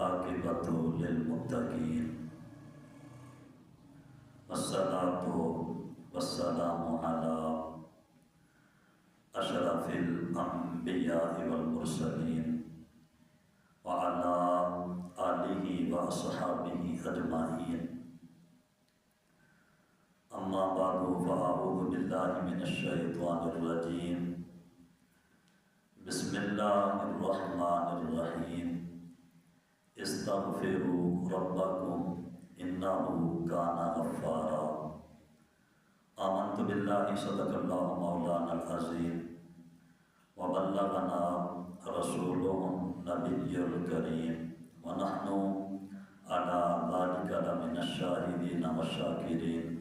والعاقبۃ للمتقین والصلاۃ والسلام علی اشرف الانبیاء والمرسلین وعلی آلہ واصحابہ اجمعین اما بعد فاعوذ باللہ من الشیطان الرجیم بسم اللہ الرحمن الرحیم استغفروا ربکم انہ کان غفارا آمنت باللہ صدق اللہ مولانا العظیم وبلغنا رسولہ النبی الکریم ونحن علی ذلک لمن الشاہدین والشاکرین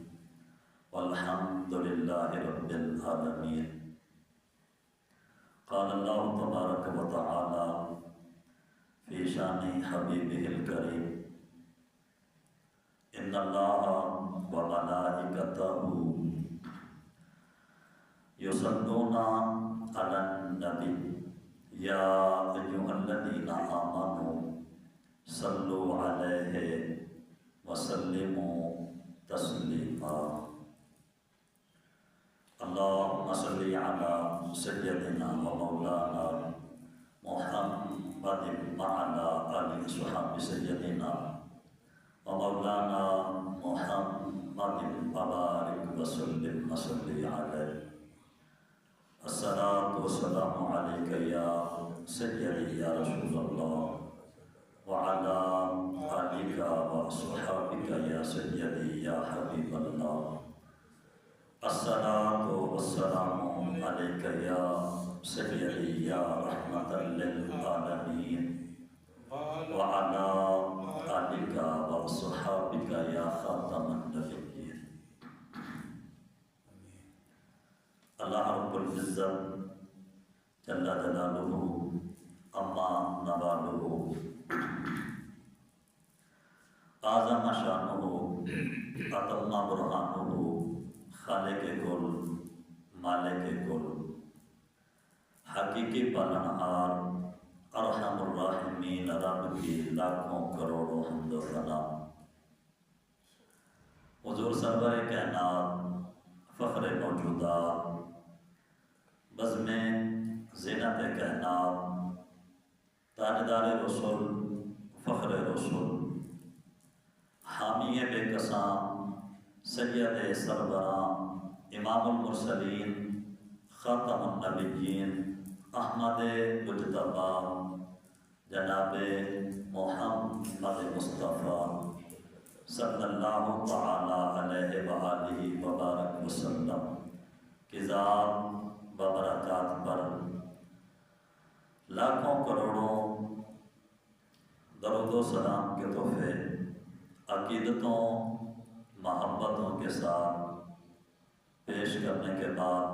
والحمد للہ رب العالمین قال اللہ تبارک و تعالی فی شان حبیبہ الکریم ان اللہ وملائکتہ یصلون علی النبی یا ایھا الذین آمنوا صلوا علیہ وسلموا تسلیما اللہم صلی علی سیدنا و مولانا محمد وعلی آل صحاب سیدنا و مولانا محمد وبارک وسلم وصلی علیہ الصلاۃ والسلام علیک یا سیدی یا رسول اللہ وعلی آلک وصحابک یا سیدی یا حبیب اللہ الصلاۃ والسلام علیک یا سیدی یا رحمۃ للعالمین وعلی آلک وصحابک یا خاتم النبیین۔ اللہ رب العزت جل جلالہ اما نوالہ اعظم شانہ اتم برہانہ خالق کل مالک کل حقیقی پالنہار ارحم الراحمین رب کی لاکھوں کروڑوں حمد و ثنا حضور سرور کائنات فخر موجودات بزم زینت کائنات تاجدار رسول فخر رسول حامی بے کساں سید سربراں امام المرسلین خاتم النبیین احمد مجتبی جناب محمد مصطفیٰ صلی اللہ تعالی علیہ وآلہ وبارک وسلم کی ذات ببرکات پر لاکھوں کروڑوں درود و سلام کے تحفے عقیدتوں محبتوں کے ساتھ پیش کرنے کے بعد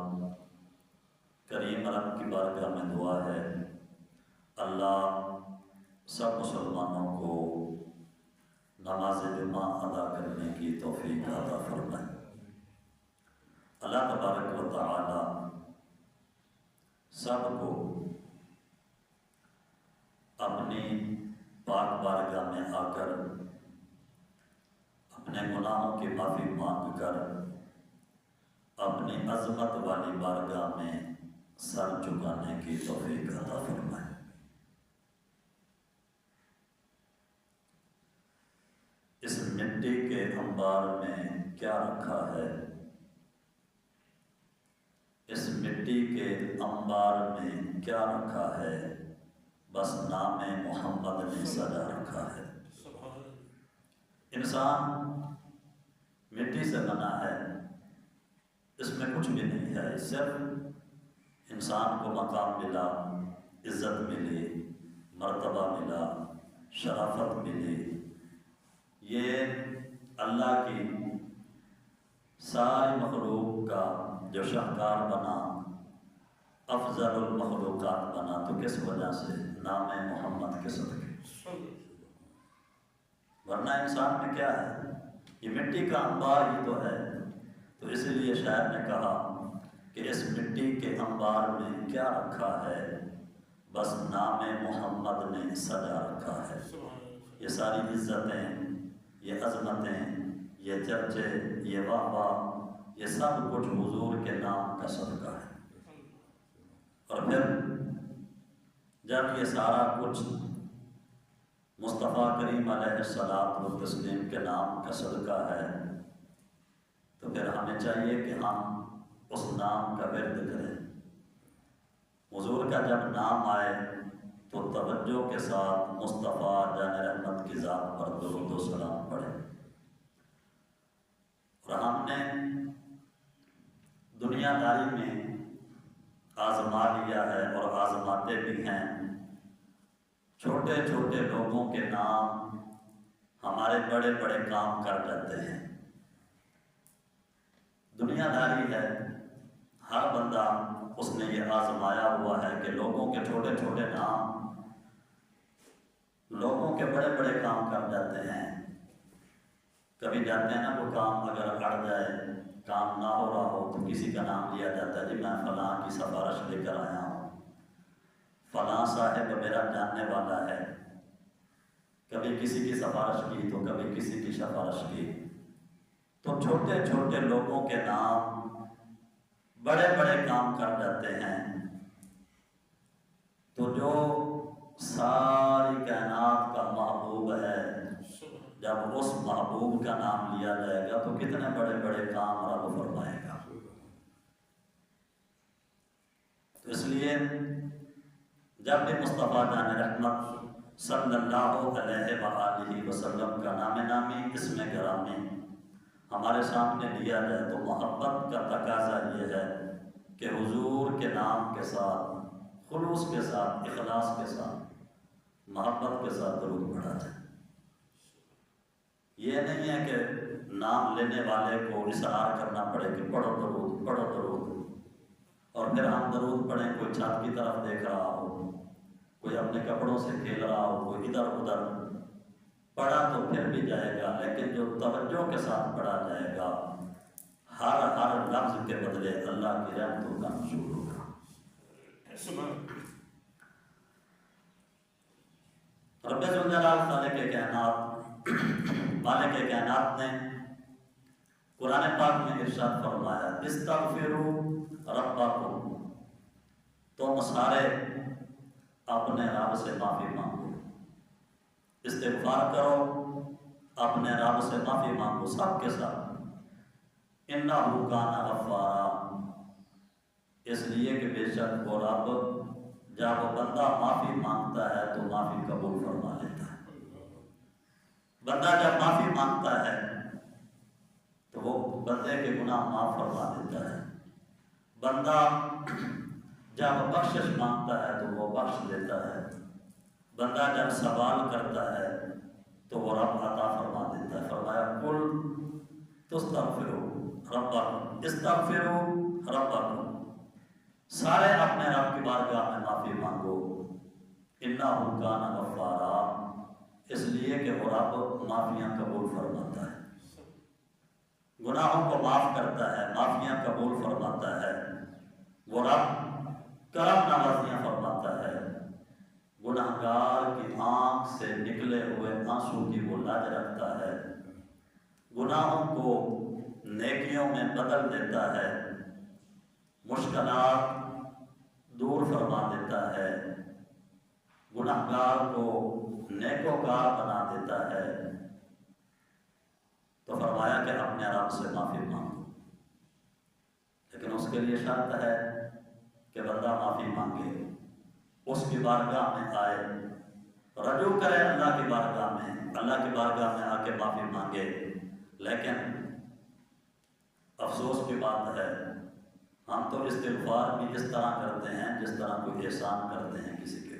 کریم رب کی بارگاہ میں دعا ہے اللہ سب مسلمانوں کو نماز جمعہ ادا کرنے کی توفیق عطا فرمائے۔ اللہ تبارک و تعالی سب کو اپنی پاک بارگاہ میں آ کر اپنے گناہوں کی معافی مانگ کر اپنی عظمت والی بارگاہ میں سر جھکانے کی توفیق عطا فرمائے۔ اس مٹی کے انبار میں کیا رکھا ہے؟ اس مٹی کے انبار میں کیا رکھا ہے؟ بس نام محمد نے سجا رکھا ہے۔ انسان مٹی سے بنا ہے، اس میں کچھ بھی نہیں ہے، صرف انسان کو مقام ملا، عزت ملی، مرتبہ ملا، شرافت ملی۔ یہ اللہ کی ساری مخلوق کا جو شاہکار بنا، افضل المخلوقات بنا، تو کس وجہ سے؟ نام محمد کے صدقے۔ ورنہ انسان میں کیا ہے؟ یہ مٹی کا انبار ہی تو ہے۔ تو اس لیے شاعر نے کہا کہ اس مٹی کے انبار میں کیا رکھا ہے؟ بس نام محمد نے سجا رکھا ہے۔ یہ ساری عزتیں، یہ عظمتیں، یہ چرچے، یہ واہ واہ، یہ سب کچھ حضور کے نام کا صدقہ ہے۔ اور پھر جب یہ سارا کچھ مصطفیٰ کریم علیہ الصلاۃ والتسلیم کے نام کا صدقہ ہے، تو پھر ہمیں چاہیے کہ ہم اس نام کا ورد کریں۔ حضور کا جب نام آئے تو توجہ کے ساتھ مصطفیٰ جان رحمت کی ذات پر درود و سلام پڑھیں۔ اور ہم نے دنیا داری میں آزما لیا ہے اور آزماتے بھی ہیں، چھوٹے چھوٹے لوگوں کے نام ہمارے بڑے بڑے کام کر جاتے ہیں۔ دنیا داری ہے، ہر بندہ اس نے یہ آزمایا ہوا ہے کہ لوگوں کے چھوٹے چھوٹے نام لوگوں کے بڑے بڑے کام کر جاتے ہیں۔ کبھی جاتے ہیں نا، وہ کام اگر اڑ جائے، کام نہ ہو رہا ہو تو کسی کا نام لیا جاتا ہے، جی میں فلاں کی سفارش لے کر آیا ہوں، فلاں صاحب میرا جاننے والا ہے۔ کبھی کسی کی سفارش کی تو کبھی کسی کی سفارش کی، تو چھوٹے چھوٹے لوگوں کے نام بڑے بڑے کام کر جاتے ہیں۔ تو جو ساری کائنات کا محبوب ہے، جب اس محبوب کا نام لیا جائے گا تو کتنے بڑے بڑے کام رب فرمائے گا۔ تو اس لیے جب بھی مصطفیٰ جان رحمت صلی اللہ علیہ وآلہ وسلم کا نام نامی اسم گرامی ہمارے سامنے لیا جائے تو محبت کا تقاضا یہ ہے کہ حضور کے نام کے ساتھ، خلوص کے ساتھ، اخلاص کے ساتھ، محبت کے ساتھ درود پڑھا جائے۔ یہ نہیں ہے کہ نام لینے والے کو اصرار کرنا پڑے کہ پڑھو درود، پڑھو درود، اور پھر ہم درود پڑھیں، کوئی چھت کی طرف دیکھ رہا ہو، کوئی اپنے کپڑوں سے کھیل رہا ہو، کوئی ادھر ادھر پڑھا تو پھر بھی جائے گا، لیکن جو توجہ کے ساتھ پڑھا جائے گا، ہر ہر لفظ کے بدلے اللہ کی رحمتوں کا نزول ہوگا۔ رب ذوالجلال خالق کائنات، مالک کائنات نے قرآن پاک میں ارشاد فرمایا، استغفروا ربکم، تم سارے اپنے رب سے معافی مانگو، استغفار کرو، اپنے رب سے معافی مانگو سب کے ساتھ۔ انہ کان غفارا، اس لیے کہ بے شک وہ رب جب بندہ معافی مانگتا ہے تو معافی قبول فرما لیتا ہے۔ بندہ جب معافی مانگتا ہے تو وہ بندے کے گناہ معاف فرما دیتا ہے۔ بندہ جب بخشش مانگتا ہے تو وہ بخش دیتا ہے۔ بندہ جب سوال کرتا ہے تو وہ رب عطا فرما دیتا ہے۔ فرمایا قل تستغفروا ربکم، استغفروا ربکم، سارے اپنے رب کی بارگاہ میں معافی مانگو، انہ کان غفارا، اس لیے کہ وہ رب معافیاں قبول فرماتا ہے، گناہوں کو معاف کرتا ہے، معافیاں قبول فرماتا ہے۔ وہ رب کرم نوازیاں فرماتا ہے، گناہگار کی آنکھ سے نکلے ہوئے آنسو کی وہ لاج رکھتا ہے، گناہوں کو نیکیوں میں بدل دیتا ہے، مشکلات دور فرما دیتا ہے، گناہگار کو نیکوکار بنا دیتا ہے۔ تو فرمایا کہ اپنے رب سے معافی مانگو، لیکن اس کے لیے شرط ہے کہ بندہ معافی مانگے، اس کی بارگاہ میں آئے، رجوع کرے اللہ کی بارگاہ میں، اللہ کی بارگاہ میں آ کے معافی مانگے۔ لیکن افسوس کی بات ہے، ہم تو استغفار بھی اس طرح کرتے ہیں جس طرح کوئی احسان کرتے ہیں کسی کے۔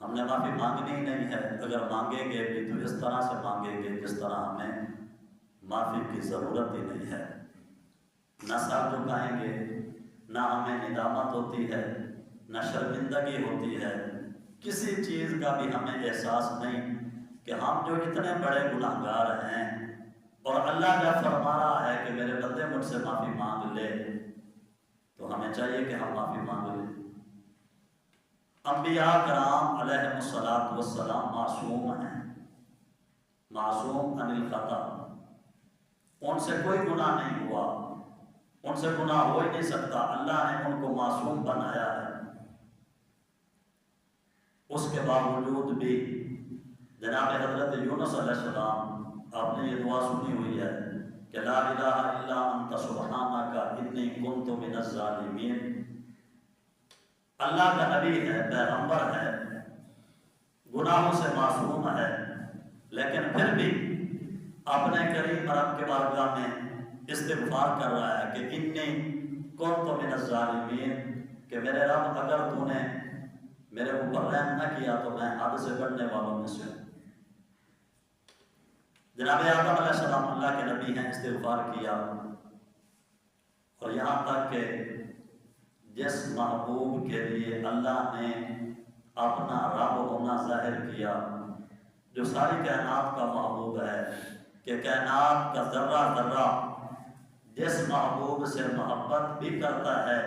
ہم نے معافی مانگنی ہی نہیں ہے، اگر مانگیں گے بھی تو اس طرح سے مانگیں گے جس طرح ہمیں معافی کی ضرورت ہی نہیں ہے۔ نہ سر جھکائیں گے، نہ ہمیں ندامت ہوتی ہے، نہ شرمندگی ہوتی ہے، کسی چیز کا بھی ہمیں احساس نہیں کہ ہم جو اتنے بڑے گناہگار ہیں، اور اللہ جب فرما رہا ہے کہ میرے بندے مجھ سے معافی مانگ لے، تو ہمیں چاہیے کہ ہم معافی مانگ لیں۔ انبیاء کرام علیہ السلام معصوم ہیں، معصوم عن الخطا، ان سے کوئی گناہ نہیں ہوا، ان سے گناہ ہو ہی نہیں سکتا، اللہ نے ان کو معصوم بنایا ہے۔ اس کے باوجود بھی جناب حضرت یونس علیہ السلام، آپ نے یہ دعا سنی ہوئی ہے کہ لا الہ الا انت سبحانک انی کنت من الظالمین۔ اللہ کا نبی ہے، پیغمبر ہے، گناہوں سے معصوم ہے، لیکن پھر بھی اپنے کریم رب کے بارگاہ میں استغفار کر رہا ہے کہ انی کنت من الظالمین، کہ میرے رب اگر تو نے میرے اوپر رحم نہ کیا تو میں حد سے بڑھنے والوں میں سے ہوں۔ جناب آدم علیہ السلام اللہ کے نبی ہیں، استغفار کیا، اور یہاں تک کہ جس محبوب کے لیے اللہ نے اپنا رب ہونا ظاہر کیا، جو ساری کائنات کا محبوب ہے، کہ کائنات کا ذرہ ذرہ جس محبوب سے محبت بھی کرتا ہے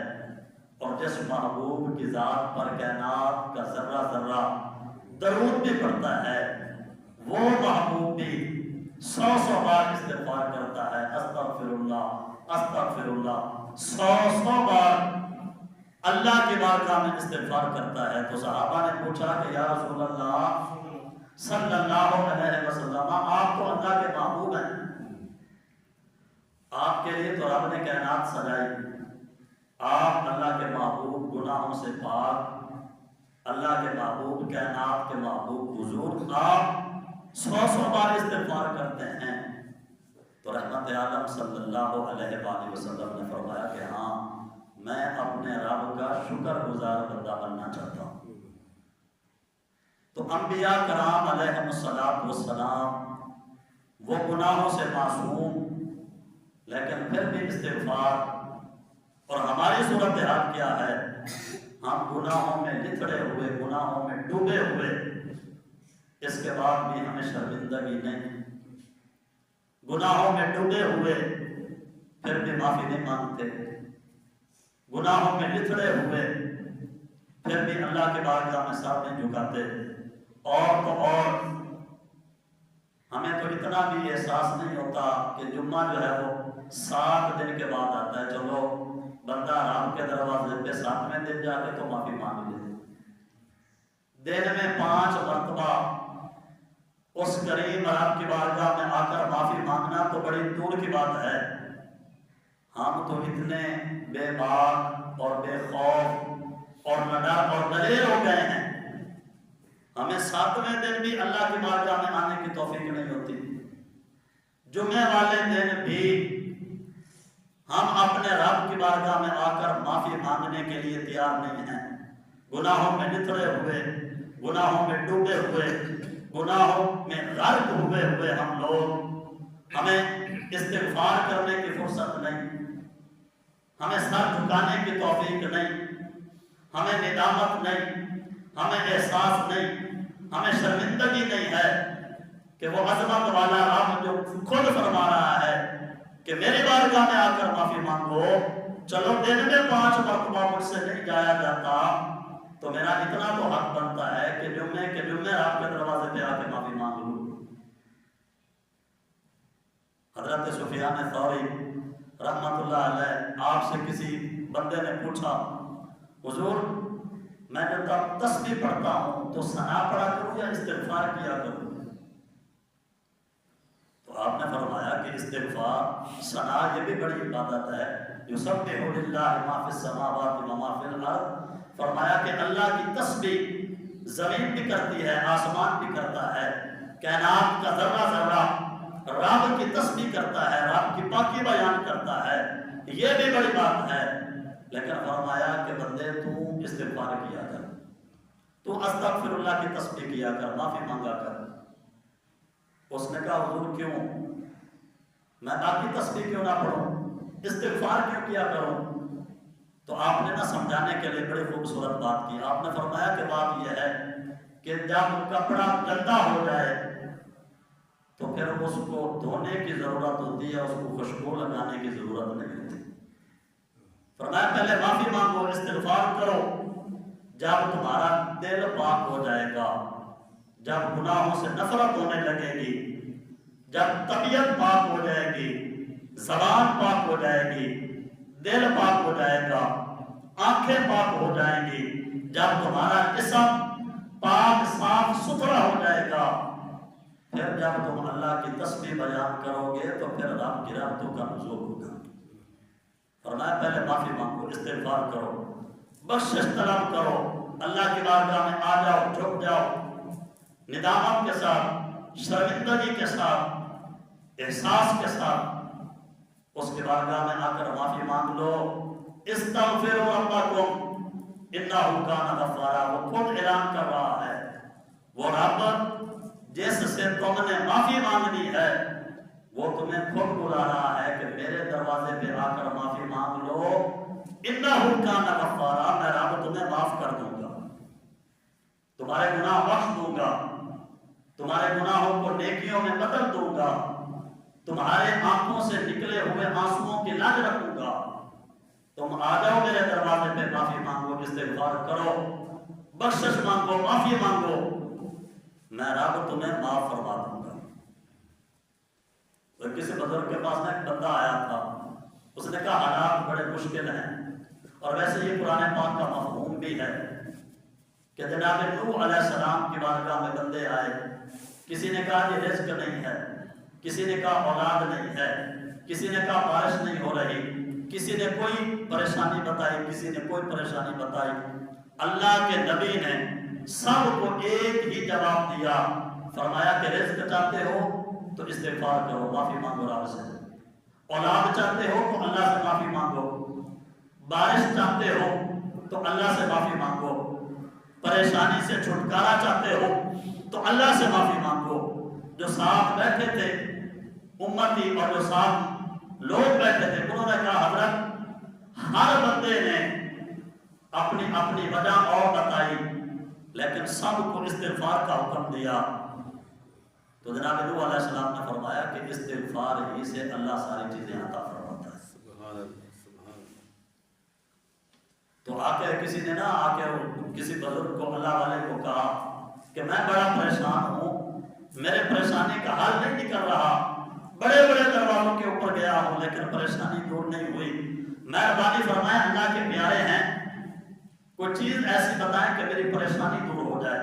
اور جس محبوب کی ذات پر کائنات کا ذرہ ذرہ درود بھی پڑتا ہے، وہ محبوب بھی 100 بار استغفار کرتا ہے، استغفر اللہ استغفر اللہ، 100 بار اللہ کی بارگاہ میں استغفار کرتا ہے۔ تو صحابہ نے پوچھا کہ یا رسول اللہ صلی اللہ علیہ وسلم، آپ تو اللہ کے محبوب ہیں، آپ کے لیے تو رب نے کائنات سجائی، آپ اللہ کے محبوب، گناہوں سے پاک، اللہ کے محبوب، کائنات کے محبوب حضور، آپ 100 بار استغفار کرتے ہیں۔ تو رحمت عالم صلی اللہ علیہ وآلہ وسلم نے فرمایا کہ ہاں، میں اپنے رب کا شکر گزار بندہ بننا چاہتا ہوں۔ تو انبیاء کرام علیہ السلام وہ گناہوں سے معصوم، لیکن پھر بھی استغفار، اور ہماری صورتحال کیا ہے؟ ہم گناہوں میں لتڑے ہوئے، گناہوں میں ڈوبے ہوئے، اس کے بعد بھی ہمیں شرمندگی نہیں، گناہوں میں ڈوبے ہوئے پھر بھی معافی نہیں مانگتے، گناہوں میں لتڑے ہوئے پھر بھی اللہ کے بارگاہ میں سر نہیں جھکاتے۔ اور تو اور ہمیں تو اتنا بھی احساس نہیں ہوتا کہ جمعہ جو ہے وہ 7 دن کے بعد آتا ہے، چلو بندہ رام کے دروازے پہ 7ویں دن جا کے تو معافی مانگ لے۔ دن میں 5 مرتبہ اس کریم رب کی بارگاہ میں آ کر معافی مانگنا تو بڑی دور کی بات ہے۔ ہم تو اتنے بے باک اور بے خوف اور نڈر اور دلیر ہو گئے ہیں، ہمیں 7ویں دن بھی اللہ کی بارگاہ میں آنے کی توفیق نہیں ہوتی۔ جمعے والے دن بھی ہم اپنے رب کی بارگاہ میں آ کر معافی مانگنے کے لیے تیار نہیں ہیں۔ گناہوں میں لتڑے ہوئے، گناہوں میں ڈوبے ہوئے، گناہوں میں غرق ہوئے ہم لوگ، ہمیں استغفار کرنے کی فرصت نہیں، ہمیں سر جھکانے کی توفیق نہیں، ہمیں ندامت نہیں، ہمیں احساس نہیں، ہمیں شرمندگی نہیں ہے کہ وہ عظمت والا رب جو خود فرما رہا ہے کہ میری بارگاہ میں آ کر معافی مانگو، چلو دن میں 5 مرتبہ مجھ سے نہیں جایا جاتا تو میرا اتنا تو حق بنتا ہے کہ جمعے کے جمعے آپ کے دروازے پہ آ کے معافی مانگ لوں۔ حضرت سفیان ثوری رحمت اللہ علیہ، آپ سے کسی بندے نے پوچھا حضور میں جب تسبیح پڑھتا ہوں تو ثنا پڑھا کروں یا استغفار کیا کروں؟ تو آپ نے فرمایا کہ استغفار، ثنا یہ بھی بڑی عبادت ہے، یسبح للہ ما فی السماوات و ما فی الارض، فرمایا کہ اللہ کی تسبیح زمین بھی کرتی ہے، آسمان بھی کرتا ہے، کائنات کا ذرہ ذرہ رب کی تسبیح کرتا ہے، رب کی پاکی بیان کرتا ہے، یہ بھی بڑی بات ہے۔ لیکن فرمایا کہ بندے تو استغفار کیا کر، تو استغفر اللہ کی تسبیح کیا کر، معافی مانگا کر۔ اس نے کہا حضور کیوں؟ میں باقی تسبیح کیوں نہ پڑھوں، استغفار کیوں کیا کروں؟ تو آپ نے نہ سمجھانے کے لیے بڑی خوبصورت بات کی۔ آپ نے فرمایا کہ بات یہ ہے کہ جب کپڑا گندا ہو جائے تو پھر اس کو دھونے کی ضرورت ہوتی ہے، اس کو خوشبو لگانے کی ضرورت نہیں ہوتی۔ فرمایا پہلے معافی مانگو، استغفار کرو، جب تمہارا دل پاک ہو جائے گا، جب گناہوں سے نفرت ہونے لگے گی، جب طبیعت پاک ہو جائے گی، زبان پاک ہو جائے گی، دل پاک ہو جائے گا، آنکھیں پاک ہو جائیں گی، جب تمہارا جسم پاک صاف ستھرا ہو جائے گا، پھر جب تم اللہ کی تسبیح بیان کرو گے تو پھر رب کی رحمتوں کا نزول ہوگا۔ فرمایا پہلے معافی مانگو، استغفار کرو، بخشش طلب کرو، اللہ کی بارگاہ میں آ جاؤ، جھک جاؤ، ندامت کے ساتھ، شرمندگی کے ساتھ، احساس کے ساتھ اس کی بارگاہ میں آ کر معافی مانگ لو۔ استغفروا ربکم انہ کان غفارا، وہ خود اعلان کر رہا ہے، وہ رب جس سے تم نے معافی مانگنی ہے وہ تمہیں خود بلا رہا ہے کہ میرے دروازے پہ آ کر معافی مانگ لو، انہ کان غفارا، میں رب تمہیں معاف کر دوں گا، تمہارے گناہ بخش دوں گا، تمہارے گناہوں کو نیکیوں میں بدل دوں گا، تمہارے آنکھوں سے نکلے ہوئے آنسوؤں کی لاج رکھوں گا، تم آ جاؤ میرے دروازے پہ، معافی مانگو، استغفار کرو، بخشش مانگو، معافی مانگو، میں رب تمہیں معاف فرما دوں گا۔ تو کسی بزرگ کے پاس میں ایک بندہ آیا تھا، اس نے کہا حالات بڑے مشکل ہیں، اور ویسے یہ قرآن پاک کا مفہوم بھی ہے کہ جناب نوح علیہ السلام کی بارگاہ میں بندے آئے، کسی نے کہا یہ رزق نہیں ہے، کسی نے کہا اولاد نہیں ہے، کسی نے کہا بارش نہیں ہو رہی، کسی نے کوئی پریشانی بتائی، کسی نے کوئی پریشانی بتائی۔ اللہ کے نبی نے سب کو ایک ہی جواب دیا، فرمایا کہ رزق چاہتے ہو تو استغفار کرو، معافی مانگو رب سے، اولاد چاہتے ہو تو اللہ سے معافی مانگو، بارش چاہتے ہو تو اللہ سے معافی مانگو، پریشانی سے چھٹکارا چاہتے ہو تو اللہ سے معافی مانگو۔ جو ساتھ بیٹھے تھے امتی اور جو ساتھ لوگ بیٹھے تھے انہوں نے کہا حضرت ہر بندے نے اپنی اپنی وجہ اور بتائی لیکن سب کو استغفار کا حکم دیا، تو جناب نوح علیہ السلام نے فرمایا کہ استغفار ہی سے اللہ ساری چیزیں عطا فرماتا ہے۔ سبحان اللہ، سبحان اللہ۔ تو آ کے کسی نے کسی بزرگ کو، اللہ والے کو کہا کہ میں بڑا پریشان ہوں، میرے پریشانی کا حل نہیں نکل رہا، بڑے بڑے دروازوں کے اوپر گیا ہوں لیکن پریشانی دور نہیں ہوئی، مہربانی فرمائیں اللہ کے پیارے ہیں کوئی چیز ایسی بتائیں کہ میری پریشانی دور ہو جائے۔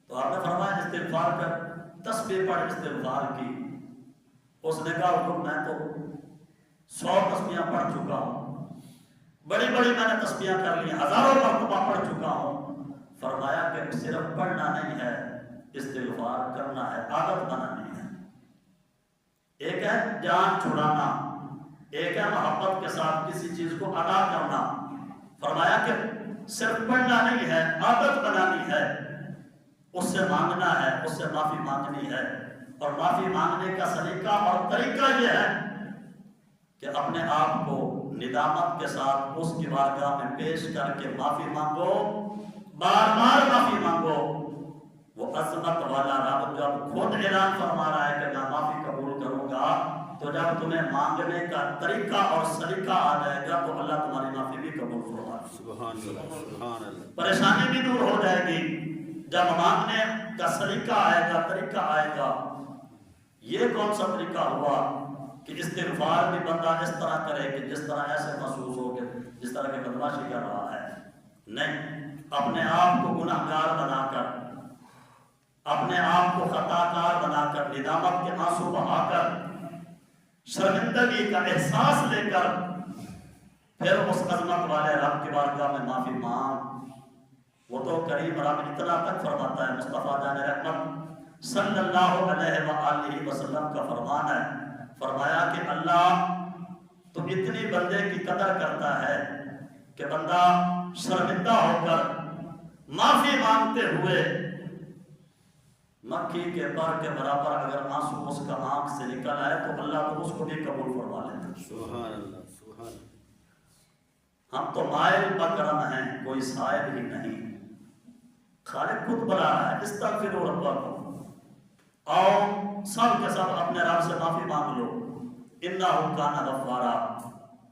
تو آپ نے فرمایا استغفار کر، تسبیح پڑھ، استغفار کی۔ اس نے کہا حضور میں تو 100 تسبیحاں پڑھ چکا ہوں، بڑی بڑی میں نے تسبیحاں کر لی، ہزاروں مرتبہ پڑھ چکا ہوں۔ فرمایا کہ صرف پڑھنا نہیں ہے، استغفار کرنا ہے، عادت بنانی ہے۔ ایک ہے جان چھڑانا، ایک ہے محبت کے ساتھ کسی چیز کو ادا کرنا۔ فرمایا کہ صرف پڑھنا نہیں ہے، عادت بنانی ہے، اس سے مانگنا ہے، اس سے معافی مانگنی ہے۔ اور معافی مانگنے کا سلیقہ اور طریقہ یہ ہے کہ اپنے آپ کو ندامت کے ساتھ اس کی بارگاہ میں پیش کر کے معافی مانگو، بار بار معافی مانگو۔ وہ عظمت والا رب جب خود اعلان فرما رہا ہے کہ میں معافی قبول کروں گا، تو جب تمہیں مانگنے کا طریقہ اور سلیقہ آ جائے گا تو اللہ تمہاری معافی بھی قبول فرمائے گا۔ سبحان اللہ، سبحان اللہ۔ پریشانی بھی دور ہو جائے گی جب مانگنے کا سلیقہ آئے گا، طریقہ آئے گا۔ یہ کون سا طریقہ ہوا کہ استغفار بھی بندہ اس طرح کرے کہ جس طرح ایسے محسوس ہو کہ جس طرح کی بدماشی کر رہا ہے؟ نہیں، اپنے آپ کو گناہگار بنا کر، اپنے آپ کو خطا کار بنا کر، ندامت کے آنسو بہا کر، شرمندگی کا احساس لے کر پھر اس عظمت والے رب کی بارگاہ میں معافی مانگ۔ وہ تو کریم رب اتنا تک فرماتا ہے، مصطفیٰ جان رحمت صلی اللہ علیہ وآلہ وسلم کا فرمان ہے، فرمایا کہ اللہ تو اتنی بندے کی قدر کرتا ہے کہ بندہ شرمندہ ہو کر معافی مانگتے ہوئے مکھی کے پر کے برابر اگر آنسو اس کا آنکھ سے نکل آئے تو اللہ تو اس کو بھی قبول فرما لیتا ہے۔ سبحان اللہ، سبحان اللہ۔ ہم تو مائل بکرم ہیں، کوئی سائل ہی نہیں۔ خالق خود بلا رہا ہے استغفروا ربکم، اور سب کے سب اپنے رب سے معافی مانگ لو، انہ کان غفارا۔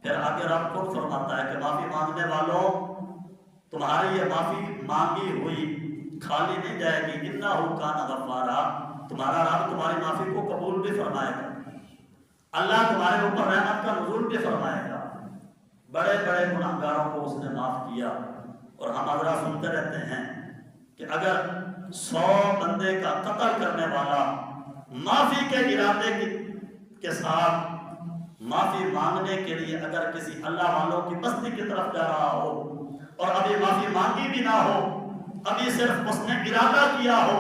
پھر آگے رب خود فرماتا ہے کہ معافی مانگنے والوں تمہاری یہ معافی مانگی ہوئی خالی نہیں جائے گی، انہ کان غفارا، تمہارا رب تمہاری معافی کو قبول بھی فرمائے گا، اللہ تمہارے اوپر رحمت کا نزول بھی فرمائے گا۔ بڑے بڑے گناہگاروں کو اس نے معاف کیا۔ اور ہم حضرات سنتے رہتے ہیں کہ اگر 100 بندے کا قتل کرنے والا معافی کے ارادے کے ساتھ معافی مانگنے کے لیے اگر کسی اللہ والوں کی بستی کی طرف جا رہا ہو اور ابھی معافی مانگی بھی نہ ہو، ابھی صرف اس نے ارادہ کیا ہو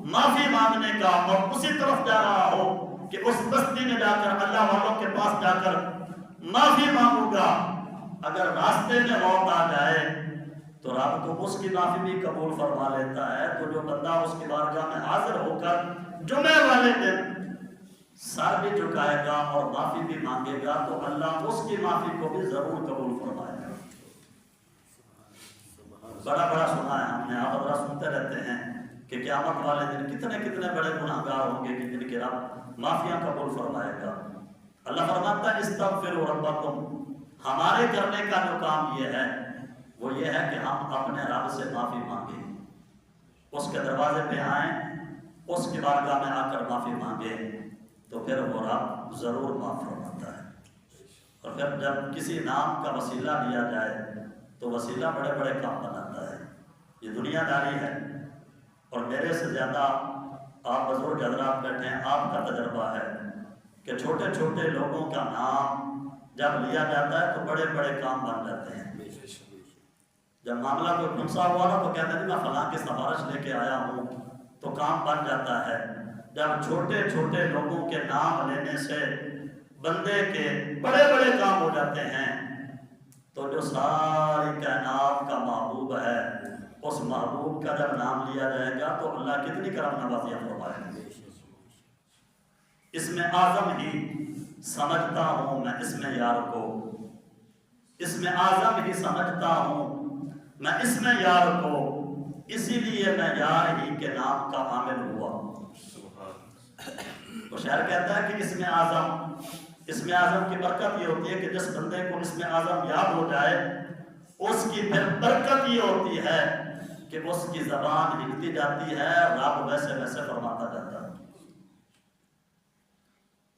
معافی مانگنے کا اور اسی طرف جا رہا ہو کہ اس بستی میں جا کر اللہ والوں کے پاس جا کر معافی مانگوں گا، اگر راستے میں موت آ جائے تو رب تو اس کی معافی بھی قبول فرما لیتا ہے۔ تو جو بندہ اس کی بارگاہ میں حاضر ہو کر جمعے والے دن سر بھی جھکائے گا اور معافی بھی مانگے گا تو اللہ اس کی معافی کو بھی ضرور قبول فرمائے گا۔ بڑا بڑا سنا ہے ہم نے، آپ حضرات سنتے رہتے ہیں کہ قیامت والے دن کتنے کتنے بڑے گناہگار ہوں گے کہ جن کے رب معافیاں قبول فرمائے گا۔ اللہ فرماتا ہے استغفروا ربکم، ہمارے کرنے کا جو کام یہ ہے وہ یہ ہے کہ ہم اپنے رب سے معافی مانگیں، اس کے دروازے پہ آئیں، اس کی بارگاہ میں آ کر معافی مانگیں تو پھر وہ رب ضرور معاف فرماتا ہے۔ اور پھر جب کسی نام کا وسیلہ لیا جائے تو وسیلہ بڑے بڑے کام بناتا ہے، یہ دنیا داری ہے۔ اور میرے سے زیادہ آپ بزرگ حضرات بیٹھے ہیں، آپ کا تجربہ ہے کہ چھوٹے چھوٹے لوگوں کا نام جب لیا جاتا ہے تو بڑے بڑے کام بن جاتے ہیں۔ جب معاملہ کوئی گھنسا ہوا نا تو کہتے ہیں میں فلاں کی سفارش لے کے آیا ہوں تو کام بن جاتا ہے۔ جب چھوٹے چھوٹے لوگوں کے نام لینے سے بندے کے بڑے بڑے کام ہو جاتے ہیں تو جو ساری کائنات کا محبوب ہے اس محبوب کا جب نام لیا جائے گا تو اللہ کتنی کرم نوازیاں فرمائے گا۔ اس میں اعظم ہی سمجھتا ہوں میں اس میں یار کو، اس میں اعظم ہی سمجھتا ہوں میں اس میں یار کو، اسی لیے میں یار ہی کے نام کا عامل ہوا۔ وہ شاعر کہتا ہے کہ اس میں اعظم کی برکت یہ ہوتی ہے کہ جس بندے کو اس میں اعظم یاد ہو جائے اس کی پھر برکت یہ ہوتی ہے کہ اس کی زبان ہلتی جاتی ہے، رب ویسے ویسے فرماتا جاتا ہے۔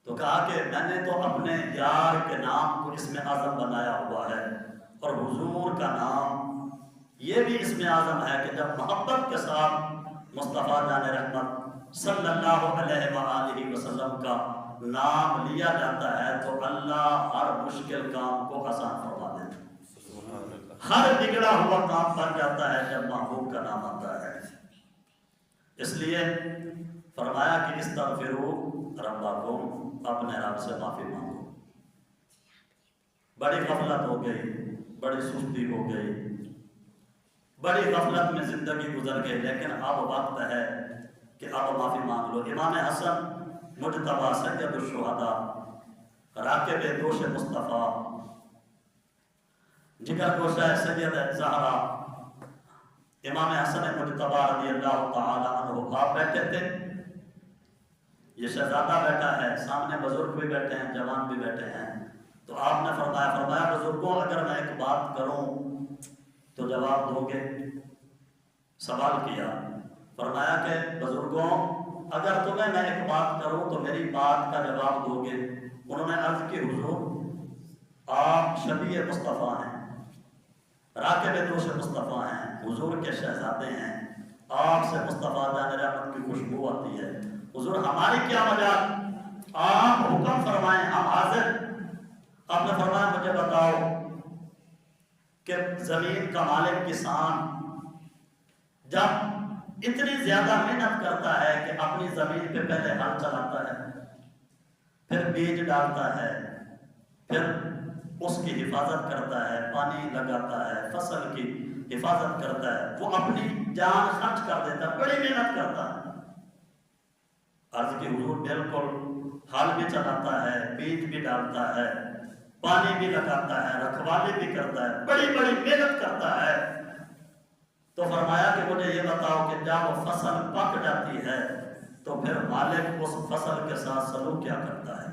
تو کہا کہ میں نے تو اپنے یار کے نام کو اس میں اعظم بنایا ہوا ہے، اور حضور کا نام یہ بھی اس میں اعظم ہے کہ جب محبت کے ساتھ مصطفیٰ جان رحمت صلی اللہ علیہ وآلہ وسلم کا نام لیا جاتا ہے تو اللہ ہر مشکل کام کو آسان فرما دیتا ہے، ہر بگڑا ہوا کام بن جاتا ہے جب محبوب کا نام آتا ہے۔ اس لیے فرمایا کہ استغفروا ربکم، اپنے رب سے معافی مانگو۔ بڑی غفلت ہو گئی، بڑی سستی ہو گئی، بڑی غفلت میں زندگی گزر گئی، لیکن اب وقت ہے کہ اب معافی مانگ لو۔ امام حسن مجتبی سید الشہداء، راکب دوش مصطفیٰ، جگر گوشہ سید زہرا، امام حسن مجتبی رضی اللہ تعالی عنہ آپ بیٹھے تھے، یہ شہزادہ بیٹھا ہے، سامنے بزرگ بھی بیٹھے ہیں، جوان بھی بیٹھے ہیں، تو آپ نے فرمایا بزرگوں اگر میں ایک بات کروں تو جواب دو گے؟ سوال کیا، فرمایا کہ بزرگوں اگر تمہیں میں ایک بات کروں تو میری بات کا جواب دو گے؟ انہوں نے عرض کی حضور آپ شبیہ مصطفیٰ ہیں، راکب دوش مصطفیٰ ہیں، حضور کے شہزادے ہیں، آپ سے مصطفیٰ جان رحمت کی خوشبو آتی ہے، حضور ہماری کیا مجال، آپ حکم فرمائیں ہم حاضر۔ آپ نے فرمایا مجھے بتاؤ کہ زمین کا مالک کسان جب اتنی زیادہ محنت کرتا ہے کہ اپنی زمین پہ پہلے ہل چلاتا ہے، پھر بیج ڈالتا ہے، پھر اس کی حفاظت کرتا ہے، پانی لگاتا ہے، فصل کی حفاظت کرتا ہے، وہ اپنی جان خرچ کر دیتا ہے، بڑی محنت کرتا ہے۔ عرض کی حضور بالکل ہل بھی چلاتا ہے، بیج بھی ڈالتا ہے، پانی بھی لگاتا ہے، رکھوالی بھی کرتا ہے، بڑی بڑی محنت کرتا ہے۔ تو فرمایا کہ مجھے یہ بتاؤ کہ جب وہ فصل پک جاتی ہے تو پھر مالک اس فصل کے ساتھ سلوک کیا کرتا ہے؟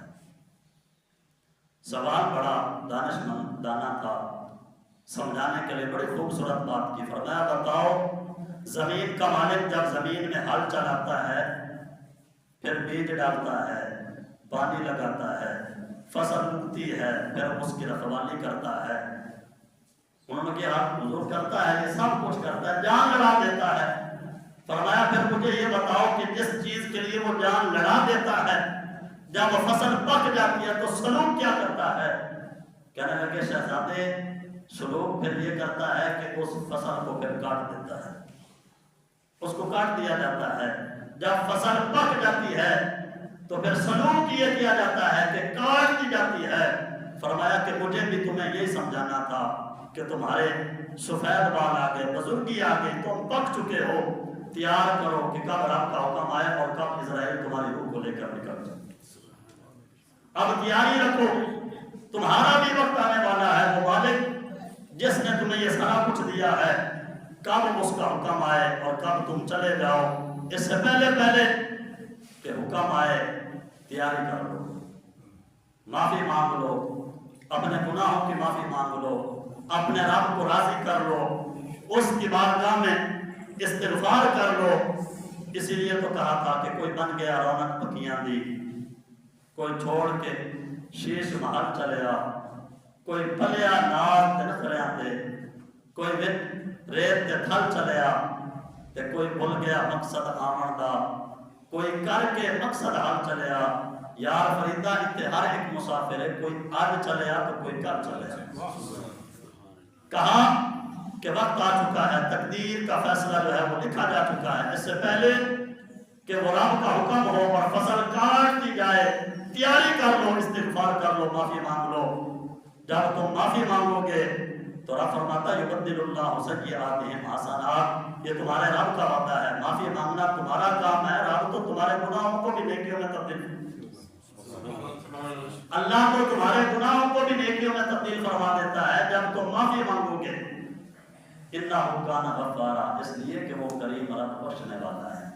سوال بڑا دانشمندانہ تھا، سمجھانے کے لیے بڑی خوبصورت بات کی. فرمایا بتاؤ زمین کا مالک جب زمین میں ہل چلاتا ہے، پھر بیج ڈالتا ہے، پانی لگاتا ہے، فصل اگتی ہے، پھر اس کی رکھوالی کرتا ہے. انہوں نے کہا حضور کرتا ہے، یہ سب کچھ کرتا ہے، جان لڑا دیتا ہے. فرمایا پھر مجھے یہ بتاؤ کہ جس چیز کے لیے وہ جان لڑا دیتا ہے، جب وہ فصل پک جاتی ہے تو سلوک کیا کرتا ہے؟ کہنے لگے شہزادے سلوک پھر یہ کرتا ہے کہ اس فصل کو پھر کاٹ دیتا ہے، اس کو کاٹ دیا جاتا ہے. جب فصل پک جاتی ہے تو پھر سلوک یہ کیا جاتا ہے کہ کاٹ دی جاتی ہے. فرمایا کہ مجھے بھی تمہیں یہی سمجھانا تھا کہ تمہارے سفید بال آ گئے، بزرگی آ گئی، تم پک چکے ہو، تیار کرو کہ کب رب کا حکم آئے اور کب اسرائیل تمہاری روح کو لے کر نکل جائے. اب تیاری رکھو، تمہارا بھی وقت آنے والا ہے. وہ مالک جس نے تمہیں یہ سارا کچھ دیا ہے، کب اس کا حکم آئے اور کب تم چلے جاؤ، اس سے پہلے کہ حکم آئے تیاری کر لو، معافی مانگ لو، اپنے گناہوں کی معافی مانگ لو، اپنے رب کو راضی کر لو، اس کی بارگاہ میں استغفار کر لو. اسی لیے تو کہا تھا کہ کوئی بن گیا رونق پکیاں دی، کوئی چھوڑ کے شیش محل چلیا، کوئی پلیا ناز تے نخریاں تے، کوئی ریت تے تھل چلیا تے کوئی بھول گیا مقصد آمن دا، کوئی کر کے مقصد حال چلیا. یار فریدہ اتنے ہر ایک مسافر ہے، کوئی آج چلیا تو کوئی کل چلیا. کہا کہ وقت آ چکا ہے، تقدیر کا فیصلہ جو ہے وہ لکھا جا چکا ہے. اس سے پہلے کہ وہ رب کا حکم ہو اور فصل کاٹ دی جائے، تیاری کر لو، استغفار کر لو، معافی مانگ لو. جب تم معافی مانگو گے تو رب فرماتا یبدل اللہ سیئاتہم حسنات، یہ تمہارے رب کا وعدہ ہے. معافی مانگنا تمہارا کام ہے، رب تو تمہارے گناہوں کو بھی نیکیوں میں تبدیل، اللہ تو تمہارے گناہوں کو بھی نیکیوں میں تبدیل فرما دیتا ہے جب تم معافی مانگو گے. انہ کان غفارا، اس لیے کہ وہ کریم رحم بخشنے والا ہے،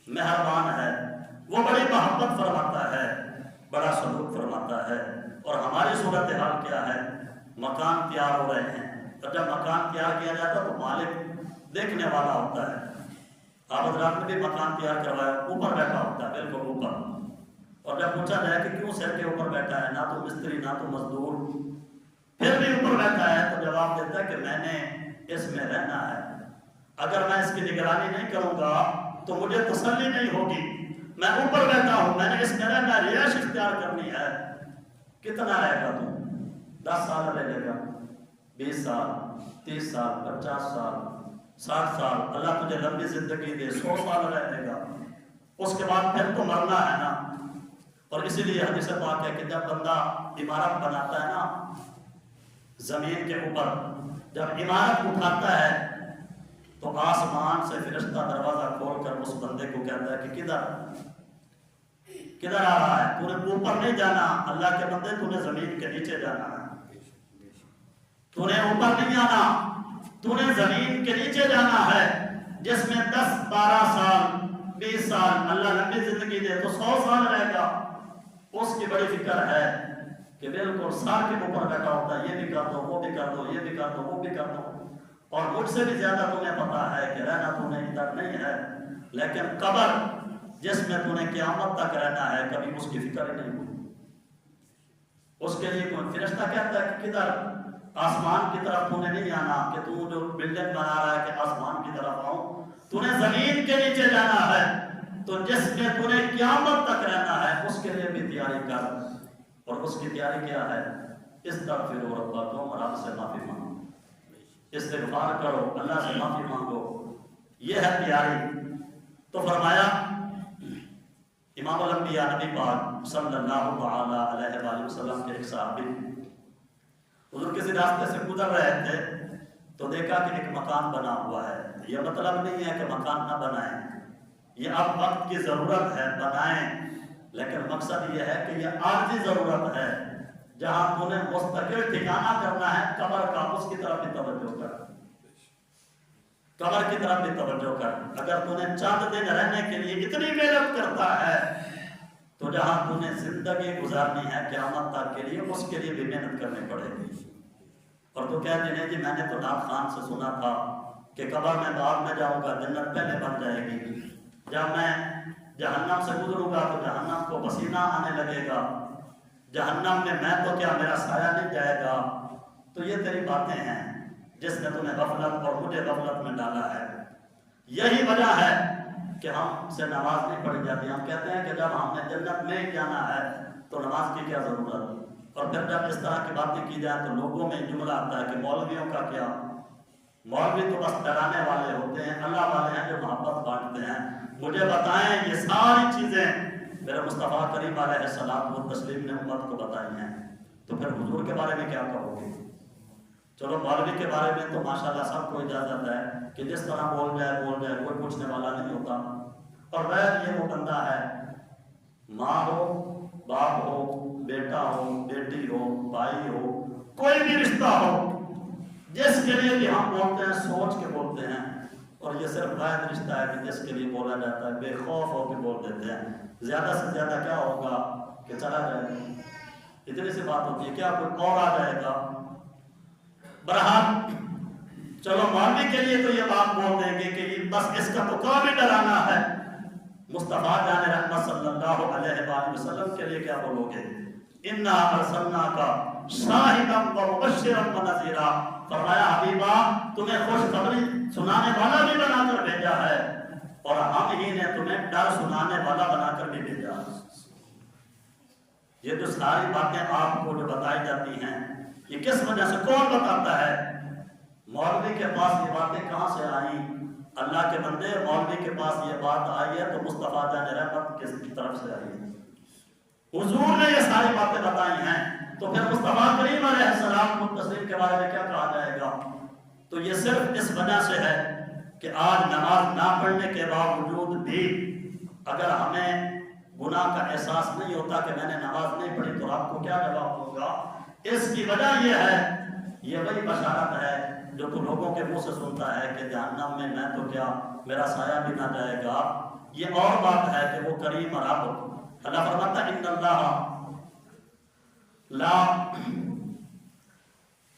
مہربان ہے، وہ بڑی محبت فرماتا ہے، بڑا سلوک فرماتا ہے. اور ہماری صورتحال کیا ہے؟ مکان تیار ہو رہے ہیں، اور جب مکان تیار کیا جاتا تو مالک دیکھنے والا ہوتا ہے. آپ حضرات نے بھی مکان تیار کروایا، اوپر بیٹھا ہوتا ہے، بالکل اوپر. اور جب پوچھا جائے کہ کیوں سر کے اوپر بیٹھا ہے، نہ تو مستری نہ تو مزدور، پھر بھی اوپر بیٹھا ہے، تو جواب دیتا ہے کہ میں نے اس میں رہنا ہے، اگر میں اس کی نگرانی نہیں کروں گا تو مجھے تسلی نہیں ہوگی. میں اوپر بیٹھا ہوں، میں نے اس میں رہنا، رہائش اختیار کرنی ہے. کتنا رہے گا تو 10 سال رہ لے گا، 20 سال، 30 سال، 50 سال، 60 سال، اللہ تجھے لمبی زندگی دے، 100 سال رہے گا. اس کے بعد پھر تو مرنا ہے نا. اور اسی لیے حدیث پاک ہے کہ جب بندہ عمارت بناتا ہے نا زمین کے اوپر، جب عمارت اٹھاتا ہے تو آسمان سے فرشتہ دروازہ کھول کر اس بندے کو کہتا ہے کہ کدھر آ رہا ہے؟ تو نے اوپر نہیں جانا، اللہ کے بندے، تو نے زمین کے نیچے جانا ہے. تو نے اوپر نہیں جانا، تو نے زمین کے نیچے جانا ہے، جس میں 10 12 سال 20 سال اللہ لمبی زندگی دے تو 100 سال رہے گا. اس کی بڑی فکر ہے کہ بالکل سار کے اوپر بیٹھا ہوتا ہے، یہ بھی کر دو، وہ بھی کر دو، یہ بھی کر دو، وہ بھی کر دو. اور مجھ سے بھی زیادہ تمہیں پتا ہے کہ رہنا تمہیں ادھر نہیں ہے، لیکن قبر جس میں تمہیں قیامت تک رہنا ہے، کبھی اس کی فکر ہی نہیں ہوئی. اس کے لیے کوئی فرشتہ کہتا ہے کہ کدھر؟ آسمان کی طرف تو نے نہیں آنا کہ تو جو بلڈنگ بنا رہا ہے کہ آسمان کی طرف آؤں، تو نے زمین کے نیچے جانا ہے. تو جس میں تو نے قیامت تک رہنا ہے اس کے لیے بھی تیاری کر. اور اس کی تیاری کیا ہے؟ استغفروا ربکم، رب سے معافی مانگو، استغفار کرو، اللہ سے معافی مانگو، یہ ہے تیاری. تو فرمایا امام الانبیاء نبی پاک صلی اللہ تعالی علیہ وآلہ وسلم کے ایک صحابی حضور کسی راستے سے گزر رہے تھے تو دیکھا کہ ایک مکان بنا ہوا ہے. یہ مطلب نہیں ہے کہ مکان نہ بنائیں، یہ اب وقت کی ضرورت ہے، بنائیں، لیکن مقصد یہ ہے کہ یہ عارضی ضرورت ہے. جہاں تو نے مستقل ٹھکانہ کرنا ہے قبر کا، اس کی طرف بھی توجہ کر، قبر کی طرف بھی توجہ کر. اگر تو نے چند دن رہنے کے لیے اتنی محنت کرتا ہے تو جہاں تو نے زندگی گزارنی ہے قیامت تک کے لیے، اس کے لیے بھی محنت کرنی پڑے گی. اور تو کہتے ہیں جی میں نے تو نعت خان سے سنا تھا کہ قبر میں بعد میں جاؤں گا جنت پہلے بن جائے گی، جب میں جہنم سے گزروں گا تو جہنم کو پسینہ آنے لگے گا، جہنم میں تو کیا میرا سایہ نہیں جائے گا۔ تو یہ تیری باتیں ہیں جس نے تمہیں غفلت اور مجھے غفلت میں ڈالا ہے۔ یہی وجہ ہے کہ ہم سے نماز نہیں پڑھی جاتی۔ ہم کہتے ہیں کہ جب ہم نے جنت میں جانا ہے تو نماز کی کیا ضرورت، اور پھر جب اس طرح کی باتیں کی جائیں تو لوگوں میں جملہ آتا ہے کہ مولویوں کا کیا، مولوی تو بس ڈرانے والے ہوتے ہیں، اللہ والے ہیں جو محبت بانٹتے ہیں۔ مجھے بتائیں یہ ساری چیزیں میرے مصطفیٰ کریم علیہ السلام و تسلیم نے امت کو بتائی ہیں، تو پھر حضور کے بارے میں کیا کہو گے؟ چلو مولوی کے بارے میں تو ماشاءاللہ سب کو اجازت ہے کہ جس طرح بول جائے کوئی پوچھنے والا نہیں ہوتا، اور غیر یہ وہ بندہ ہے، ماں ہو، باپ ہو، بیٹا ہو، بیٹی ہو، بھائی ہو، کوئی بھی رشتہ ہو، جس کے لیے بھی ہم بولتے ہیں سوچ کے بولتے ہیں، اور یہ صرف غائب رشتہ ہے کہ جس کے لیے بولا جاتا ہے بے خوف ہو کے بول دیتے ہیں۔ زیادہ سے زیادہ کیا ہوگا کہ چلا جائے، اتنی سی بات ہوتی ہے، کیا کوئی اور آ جائے گا۔ بہرحال چلو مولوی کے لیے تو یہ بات بول دیں گے کہ بس اس کا تو کام ہی ڈرانا ہے، مصطفیٰ جان رحمت صلی اللہ علیہ وآلہ وسلم کے لیے کیا بولو گے؟ اِنَّا أَرْسَلْنَاكَ شَاهِدًا وَمُبَشِّرًا وَنَذِيرًا، فرمایا حبیبا تمہیں خوشخبری سنانے والا بھی بنا کر بھیجا ہے، اور ہم ہی نے تمہیں ڈر سنانے والا بنا کر بھی بھیجا۔ یہ جو ساری باتیں آپ کو جو بتائی جاتی ہیں یہ کس وجہ سے، کون بتاتا ہے؟ مولوی کے پاس یہ باتیں کہاں سے آئیں؟ اللہ کے بندے مولوی کے پاس یہ بات آئی ہے تو مصطفیٰ جان رحمت کس طرف سے آئی ہے؟ حضور نے یہ ساری باتیں بتائی ہیں، تو پھر مصطفیٰ کریم علیہ السلام کو تسلیم کے بارے میں کیا کہا جائے گا؟ تو یہ صرف اس وجہ سے ہے کہ آج نماز نہ پڑھنے کے باوجود بھی اگر ہمیں گناہ کا احساس نہیں ہوتا کہ میں نے نماز نہیں پڑھی تو آپ کو کیا جواب ہوگا؟ اس کی وجہ یہ ہے، یہ وہی بشارت ہے جو تو لوگوں کے منہ سے سنتا ہے کہ جہنم میں تو کیا میرا سایہ بھی نہ جائے گا۔ یہ اور بات ہے کہ وہ کریم رب، اللہ فرماتا ہے ان اللہ لا،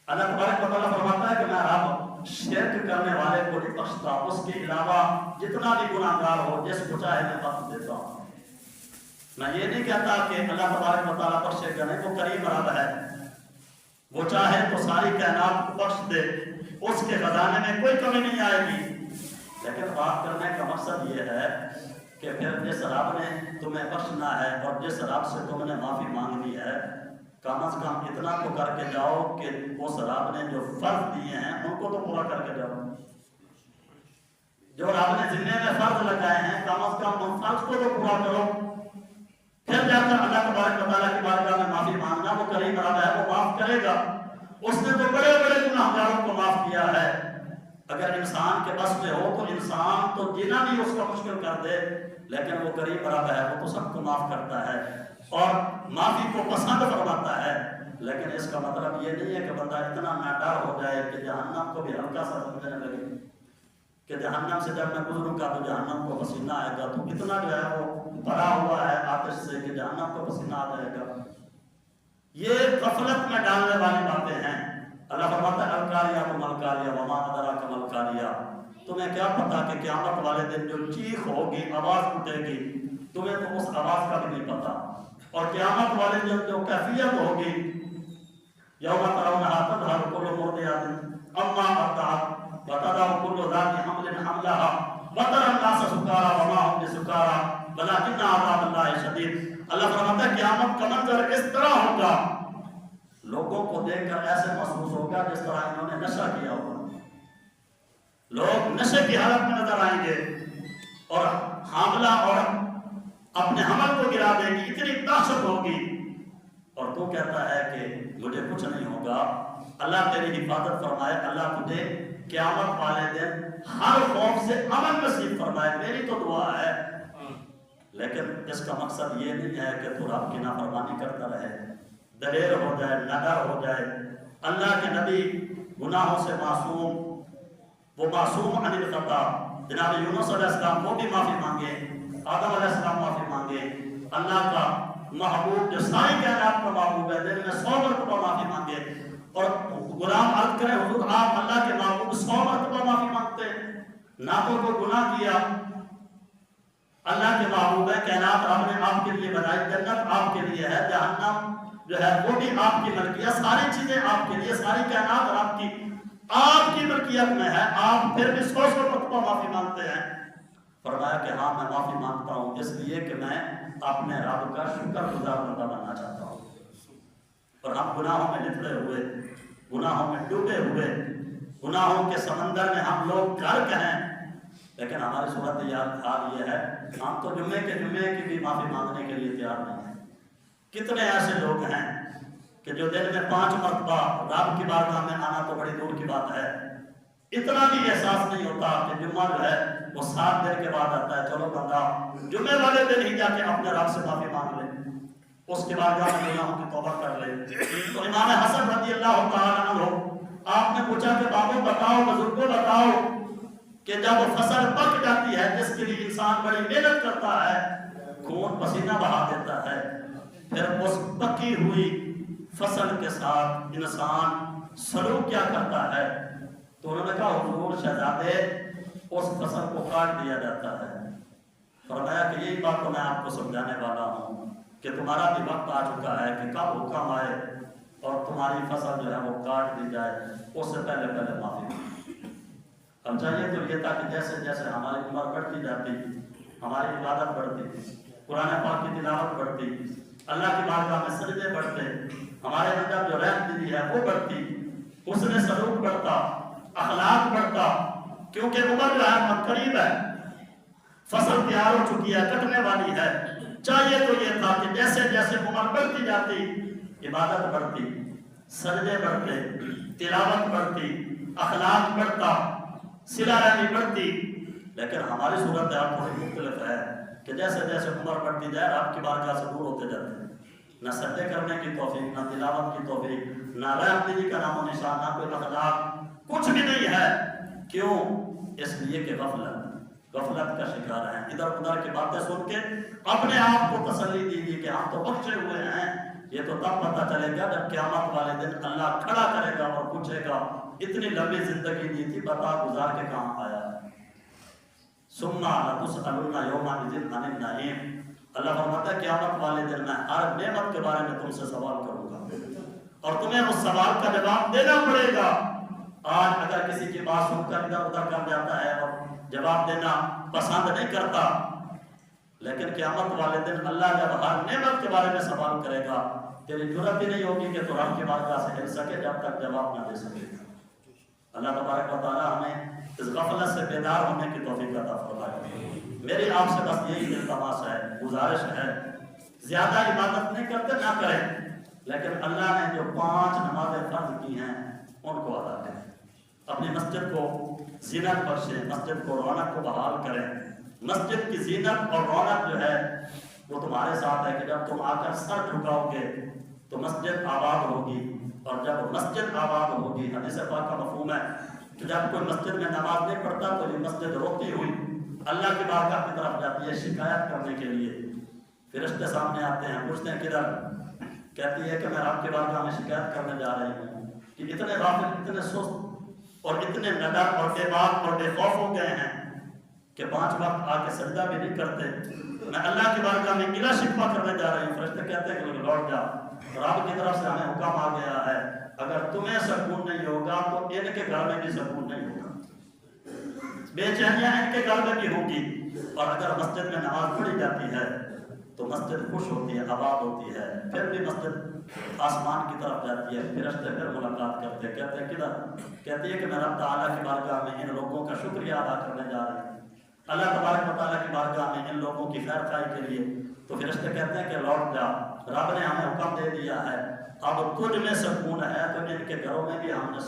اللہ تبارک و تعالیٰ فرماتا ہے کہ میں رب شرک کرنے والے کو نہیں بخشتا، اس کے علاوہ جتنا بھی گناہگار ہو جس کو چاہے میں بخش دیتا ہوں۔ میں یہ نہیں کہتا کہ اللہ تبارک و تعالیٰ بخشے گا نہیں، وہ کریم رب ہے، وہ چاہے تو ساری کائنات کو بخش دے، اس کے خزانے میں کوئی کمی نہیں آئے گی۔ لیکن بات کرنے کا مقصد یہ ہے کہ پھر جس رب نے تمہیں بخشنا ہے اور جس رب سے تم نے معافی مانگنی ہے، کم از کم اتنا تو کر کے جاؤ کہ اس رب نے جو فرض دیے ہیں ان کو تو پورا کر کے جاؤ۔ جو رب نے ذمے میں فرض لگائے ہیں کم از کم ان فرض کو تو پورا کرو، پھر جا کر اللہ تبارک و تعالیٰ کی بارگاہ میں معافی مانگنا۔ وہ کریم رب ہے، وہ معاف کرے گا۔ اس نے تو بڑے بڑے گناہگاروں کو معاف کیا ہے۔ اگر انسان کے بس میں ہو تو انسان تو جینا بھی اس کا مشکل کر دے، لیکن وہ کریم رب ہے، وہ تو سب کو معاف کرتا ہے اور معافی کو پسند فرماتا ہے۔ لیکن اس کا مطلب یہ نہیں ہے کہ بندہ اتنا ناڈر ہو جائے کہ جہنم کو بھی ہلکا سا سمجھنے لگے کہ جہنم سے جب میں گزروں گا تو جہنم کو پسینہ آئے گا، تو اتنا جو ہے وہ بھرا ہوا ہے آتش سے کہ جہنم کو پسینہ آ جائے گا۔ یہ غفلت میں ڈالنے والی باتیں ہیں۔ اللہ فرماتا ہے القاریہ ملقاریہ وما ادراک ملقاریہ، تمہیں کیا پتا کہ قیامت والے دن جو چیخ ہوگی، آواز اٹھے گی، تمہیں تو اس آواز کا بھی نہیں پتا، اور قیامت والے دن جو کیفیت ہوگی، یوم ترونہا تذہل کل مرضعۃ عما ارضعت وتضع کل ذات حمل حملہا وتری الناس سکارا وما هم بسکارا ولکن عذاب اللہ شدید۔ اللہ فرماتا ہے قیامت کا منظر اس طرح ہوگا، لوگوں کو دیکھ کر ایسے محسوس ہوگا جس طرح انہوں نے نشہ کیا ہوگا۔ لوگ نشے کی حالت میں نظر آئیں گے، اور حاملہ عورت اپنے حمل کو گرا دے گی، اتنی دہشت ہوگی، اور تو کہتا ہے کہ مجھے کچھ نہیں ہوگا۔ اللہ تیری حفاظت فرمائے، اللہ تجھے قیامت والے دن ہر خوف سے امن نصیب فرمائے، میری تو دعا ہے۔ لیکن اس کا مقصد یہ نہیں ہے کہ تو رب کی نافرمانی کرتا رہے، دلیر ہو جائے، نڈر ہو جائے۔ اللہ کے نبی گناہوں سے معصوم، وہ معصوم عن الخطا، جناب یونس علیہ السلام وہ بھی معافی مانگے، آدم علیہ السلام معافی مانگے، اللہ کا محبوب جو ساری کائنات کا محبوب ہے دل میں 100 مرتبہ معافی مانگے، اور غلام عرض کرے حضور آپ اللہ کے محبوب 100 مرتبہ معافی مانگتے ہیں، نہ تو کوئی گناہ کیا، اللہ کے محبوب ہے کائنات رب نے آپ کے لیے بنائی، جنت آپ کے لیے ہے، جہنم جو ہے وہ بھی آپ کی ملکیت، ساری چیزیں آپ کے لیے، ساری کائنات آپ کی ملکیت میں ہے، آپ پھر بھی 100 مرتبہ معافی مانگتے ہیں۔ فرمایا کہ ہاں میں معافی مانگتا ہوں اس لیے کہ میں اپنے رب کا شکر گزار بندہ بننا چاہتا ہوں، اور ہم گناہوں میں لپٹے ہوئے، گناہوں میں ڈوبے ہوئے، گناہوں کے سمندر میں ہم لوگ غرق ہیں، لیکن ہماری صورت حال یہ ہے ہم تو جمعے کی بھی معافی مانگنے کے لیے تیار نہیں ہیں۔ کتنے ایسے لوگ ہیں کہ جو دن میں 5 مرتبہ رب کی بارگاہ میں آنا تو بڑی دور کی بات ہے، اتنا بھی احساس نہیں ہوتا کہ جمعہ جو ہے وہ 7 دن کے بعد آتا ہے، چلو بندہ جمعے والے دن ہی جا کے اپنے رب سے معافی مانگ لے، اس کے بعد جا کے گناہوں کی توبہ کر لے۔ تو امام حسن رضی اللہ تعالیٰ عنہ آپ نے پوچھا کہ بابو بتاؤ، بزرگوں بتاؤ کہ جب فصل پک جاتی ہے جس کے لیے انسان بڑی محنت کرتا ہے، خون پسینہ بہا دیتا ہے، پھر اس پکی ہوئی فصل کے ساتھ انسان سلوک کیا کرتا ہے؟ تو انہوں نے کہا حضور شہزادے اس فصل کو کاٹ دیا جاتا ہے۔ فرمایا کہ یہی بات تو میں آپ کو سمجھانے والا ہوں کہ تمہارا بھی وقت آ چکا ہے کہ کب حکم آئے اور تمہاری فصل جو ہے وہ کاٹ دی جائے، اس سے پہلے معافی۔ ہم چاہیے تو یہ تھا کہ جیسے جیسے ہماری عمر بڑھتی جاتی، ہماری عبادت بڑھتی، قرآن پاک کی تلاوت بڑھتی، اللہ کی بارگاہ میں سجدے بڑھتے، ہمارے اندر جو رحمت دلی ہے وہ بڑھتی، حسن سلوک بڑھتا، اخلاق بڑھتا، کیونکہ عمر جو ہے قریب ہے، فصل تیار ہو چکی ہے، کٹنے والی ہے۔ چاہیے تو یہ تھا کہ جیسے جیسے عمر بڑھتی جاتی، عبادت بڑھتی، سجدے بڑھتے، تلاوت بڑھتی، اخلاق بڑھتا، صلہ رحمی بڑھتی، لیکن ہماری صورت تھوڑی مختلف ہے کہ جیسے جیسے عمر بڑھتی جائے آپ کی بارگاہ سے دور ہوتے جاتے ہیں، نہ سجدے کرنے کی توفیق، نہ تلاوت کی توفیق، نہ رحمت دلی کا نام و نشان، نہ کوئی اخلاق، کچھ بھی نہیں ہے۔ کیوں؟ اس لیے کہ غفلت کا شکار ہیں، ادھر ادھر کی باتیں سن کے اپنے آپ کو تسلی دیجیے کہ ہم تو بخشے ہوئے ہیں۔ یہ تو تب پتہ چلے گا جب قیامت والے دن اللہ کھڑا کرے گا اور پوچھے گا اتنی لمبی زندگی دی تھی، بتا گزار کے کہاں آیا؟ ثم لتسألن یومئذ عن النعیم، اللہ فرماتا ہے قیامت والے دن میں ہر نعمت کے بارے میں تم سے سوال کروں گا اور تمہیں اس سوال کا جواب دینا پڑے گا۔ آج اگر کسی کی بات سن کر ادھر ادھر کر جاتا ہے اور جواب دینا پسند نہیں کرتا، لیکن قیامت والے دن اللہ جب ہر نعمت کے بارے میں سوال کرے گا، تیری جرات ہی نہیں ہوگی کہ تو رب کی بارگاہ سے ہل سکے جب تک جواب نہ دے سکے۔ اللہ تبارک و تعالی ہمیں اس غفلت سے بیدار ہونے کی توفیق عطا فرمائے۔ میری آپ سے بس یہی التماس ہے، گزارش ہے، زیادہ عبادت نہیں کرتے نہ کریں، لیکن اللہ نے جو 5 نمازیں فرض کی ہیں ان کو ادا کریں، اپنی مسجد کو زینت بخشیں، مسجد کو رونق کو بحال کریں۔ مسجد کی زینت اور رونق جو ہے وہ تمہارے ساتھ ہے کہ جب تم آ کر سر جھکاؤ گے تو مسجد آباد ہوگی، اور جب مسجد آباد ہوگی، حدیث پاک کا مفہوم ہے کہ جب کوئی مسجد میں نماز نہیں پڑھتا تو یہ مسجد روتی ہوئی اللہ کی بارگاہ کی طرف جاتی ہے شکایت کرنے کے لیے۔ فرشتے سامنے آتے ہیں، پوچھتے ہیں کدھر؟ کہتی ہے کہ میں آپ کی بارگاہ میں شکایت کرنے جا رہی ہوں کہ اتنے غافل، اتنے سست اور اتنے ندر اور بے باک اور بے خوف ہو گئے ہیں کہ 5 وقت آ کے سجدہ بھی نہیں کرتے۔ میں اللہ کی بارگاہ میں گلہ شکوہ کرنے جا رہی ہوں۔ فرشتے کہتے ہیں کہ لوٹ جا، رب کی طرف سے ہمیں حکم آ گیا ہے اگر تمہیں سکون نہیں ہوگا تو ان کے گھر میں بھی سکون نہیں ہوگا، بے چینیاں ان کے گھر میں بھی ہوگی۔ اور اگر مسجد میں نماز پڑھی جاتی ہے تو مسجد خوش ہوتی ہے، آباد ہوتی ہے، پھر بھی مسجد آسمان کی طرف جاتی ہے، فرشتے پھر ملاقات کرتے، کہتے ہیں کدھر؟ کہتی ہے کہ میں رب تعالیٰ کی بارگاہ میں ان لوگوں کا شکریہ ادا کرنے جا رہی ہوں، اللہ تبارک و تعالیٰ کی بارگاہ میں ان لوگوں کی خیر خواہی کے لیے۔ تو فرشتے کہتے ہیں کہ لوٹ جا، رب نے ہمیں حکم دے دیا ہے، اب تجھ میں سکون ہے تو ان کے گھروں میں بھی ہم نے